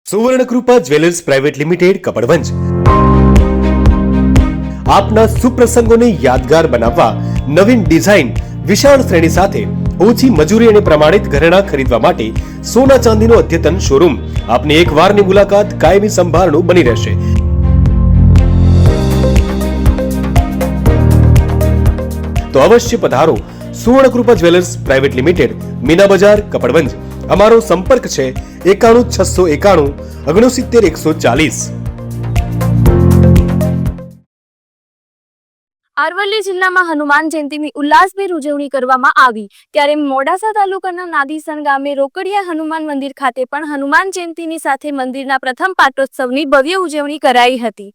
Suvarnakrupa jewellers private limited Kapadvanj આપના સુપ્રસંગોને યાદગાર બનાવવા નવીન ડિઝાઇન વિશાળ શ્રેણી સાથે ઓછી મજૂરી અને પ્રમાણિત ઘરેણાં ખરીદવા માટે સોના ચાંદીનો અદ્યતન શોરૂમ આપની એકવારની મુલાકાત કાયમી સંભાળનું બની રહેશે। તો અવશ્ય પધારો Suvarnakrupa jewellers private limited, Meena બજાર, કપડવંજ। અમારો સંપર્ક છે 91 691 69 140। અરવલ્લી જિલ્લામાં હનુમાન જયંતીની ઉલ્લાસભેર ઉજવણી કરવામાં આવી ત્યારે મોડાસા તાલુકાના નાદીસણ ગામે રોકડિયા હનુમાન મંદિર ખાતે પણ હનુમાન જયંતીની સાથે મંદિરના પ્રથમ પાટોત્સવની ભવ્ય ઉજવણી કરાઈ હતી।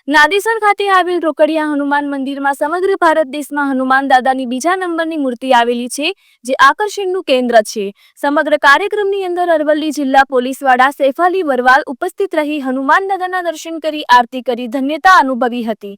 નાદીસણ ખાતે આવેલ રોકડિયા હનુમાન મંદિરમાં સમગ્ર ભારત દેશમાં હનુમાન દાદાની બીજા નંબરની મૂર્તિ આવેલી છે, જે આકર્ષણનું કેન્દ્ર છે। સમગ્ર કાર્યક્રમની અંદર અરવલ્લી જિલ્લા પોલીસ વડા સૈફ અલી વરવાલ ઉપસ્થિત રહી હનુમાન દાદાના દર્શન કરી આરતી કરી ધન્યતા અનુભવી હતી।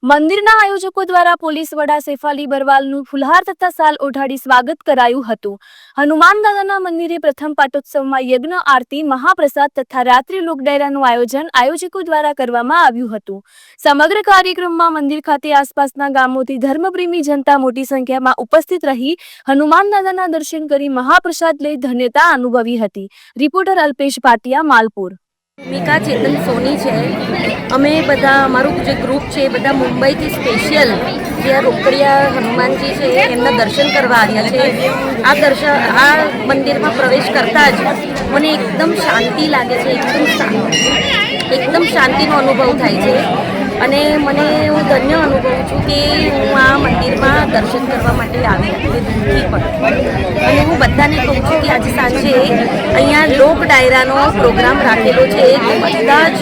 મંદિરના આયોજકો દ્વારા પોલીસ વડા સૈફ અલી વરવાલનું ફુલહાર તથા શાલ ઓઢાડી સ્વાગત કરાયું હતું। હનુમાન દાદાના મંદિરે પ્રથમ પાટોત્સવમાં યજ્ઞ, આરતી, મહાપ્રસાદ તથા રાત્રિ લોકડાયરાનું આયોજન આયોજકો દ્વારા કરવામાં આવ્યું હતું। સમગ્ર કાર્યક્રમમાં મંદિર ખાતે આસપાસના ગામોથી ધર્મપ્રેમી જનતા મોટી સંખ્યામાં ઉપસ્થિત રહી હનુમાન દાદાના દર્શન કરી મહાપ્રસાદ લઈ ધન્યતા અનુભવી હતી। રિપોર્ટર અલ્પેશ ભાટિયા, માલપુર। ભૂમિકા ચેતન સોની છે। અમે બધા અમારું જે ગ્રુપ છે બધા મુંબઈથી સ્પેશિયલ જે રોકડિયા હનુમાનજી છે એમના દર્શન કરવા આવ્યા છે। આ મંદિરમાં પ્રવેશ કરતા જ મને એકદમ શાંતિ લાગે છે, એકદમ શાંતિનો અનુભવ થાય છે અને મને હું ધન્ય અનુભવું છું કે હું આ મંદિરમાં દર્શન કરવા માટે આવી હતી દૂરથી પણ। અને હું બધાને કહું છું કે આજે સાંજે અહીંયા લોક ડાયરાનો પ્રોગ્રામ રાખેલો છે કે બધા જ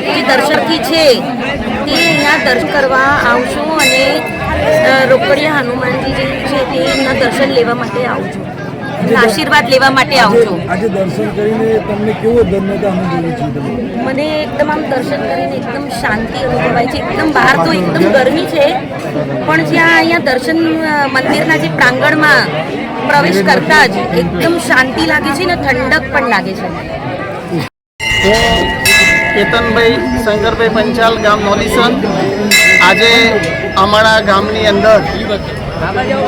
જે દર્શનાર્થી છે તે અહીંયા દર્શન કરવા આવજો અને રોકડિયા હનુમાનજી જે છે તેના દર્શન લેવા માટે આવજો, આશીર્વાદ લેવા માટે આવજો। આજે દર્શન કરીને તમને કેવો ધન્યતા અનુભવી છે? મને એકદમ આમ દર્શન કરીને એકદમ શાંતિ અનુભવાય છે। એકદમ બહાર તો એકદમ ગરમી છે, પણ જ્યાં અહીંયા દર્શન મંદિરના જે પ્રાંગણમાં પ્રવેશ કરતા જ એકદમ શાંતિ લાગે છે ને ઠંડક પણ લાગે છે। કેતનભાઈ શંકરભાઈ પંચાલ, ગામ નોદીસણ। આજે અમારા ગામની અંદર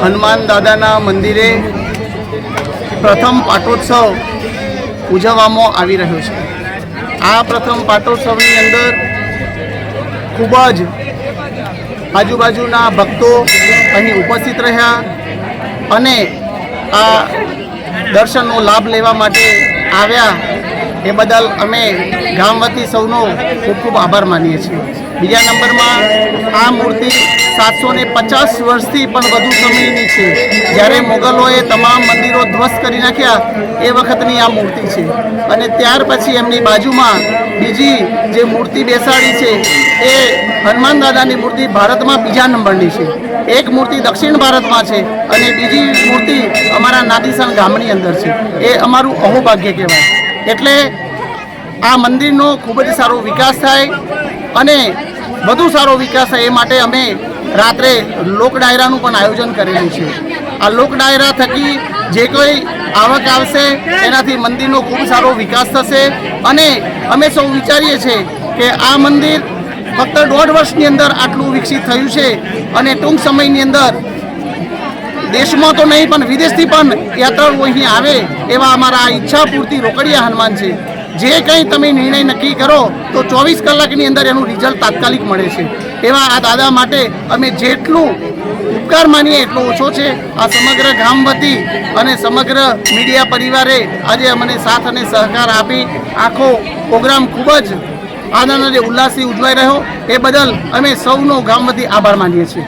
હનુમાન દાદાના મંદિરે પ્રથમ પાટોત્સવ ઉજવવામાં આવી રહ્યો છે। આ પ્રથમ પાટોત્સવની અંદર ખૂબ જ આજુબાજુના ભક્તો અહીં ઉપસ્થિત રહ્યા અને આ દર્શનનો લાભ લેવા માટે આવ્યા એ બદલ અમે ગામ વતી સૌનો ખૂબ ખૂબ આભાર માનીએ છીએ। બીજા નંબરમાં આ મૂર્તિ 750 વર્ષથી પણ વધુ સમયની છે। જ્યારે મોગલોએ તમામ મંદિરો ધ્વસ્ત કરી નાખ્યા એ વખતની આ મૂર્તિ છે અને ત્યાર પછી એમની બાજુમાં બીજી જે મૂર્તિ બેસાડી છે એ હનુમાન દાદાની મૂર્તિ ભારતમાં બીજા નંબરની છે। એક મૂર્તિ દક્ષિણ ભારતમાં છે અને બીજી મૂર્તિ અમારા નાદીસણ ગામની અંદર છે। એ અમારું અહોભાગ્ય કહેવાય। એટલે આ મંદિરનો ખૂબ જ સારો વિકાસ થાય અને વધુ સારો વિકાસ થાય એ માટે અમે રાત્રે લોક ડાયરાનું પણ આયોજન કરેલું છે। આ લોક ડાયરા થકી જે કોઈ આવક આવશે એનાથી મંદિરનો ખૂબ સારો વિકાસ થશે અને અમે સૌ વિચારીએ છીએ કે આ મંદિર ફક્ત 1.5 વર્ષની અંદર આટલું વિકસિત થયું છે અને ટૂંક સમયની અંદર દેશમાં તો નહીં પણ વિદેશથી પણ યાત્રાળુઓ અહીં આવે એવા અમારા આ ઈચ્છા પૂરતી રોકડિયા હનુમાન છે। જે કંઈ તમે નિર્ણય નક્કી કરો તો 24 કલાકની અંદર એનું રિઝલ્ટ તાત્કાલિક મળે છે। એવા આ દાદા માટે અમે જેટલું ઉપકાર માનીએ એટલો ઓછો છે। આ સમગ્ર ગામ વતી અને સમગ્ર મીડિયા પરિવારે આજે અમને સાથ અને સહકાર આપી આખો પ્રોગ્રામ ખૂબ જ આનંદ અને ઉલ્લાસથી ઉજવાઈ રહ્યો એ બદલ અમે સૌનો ગામ વતી આભાર માનીએ છીએ।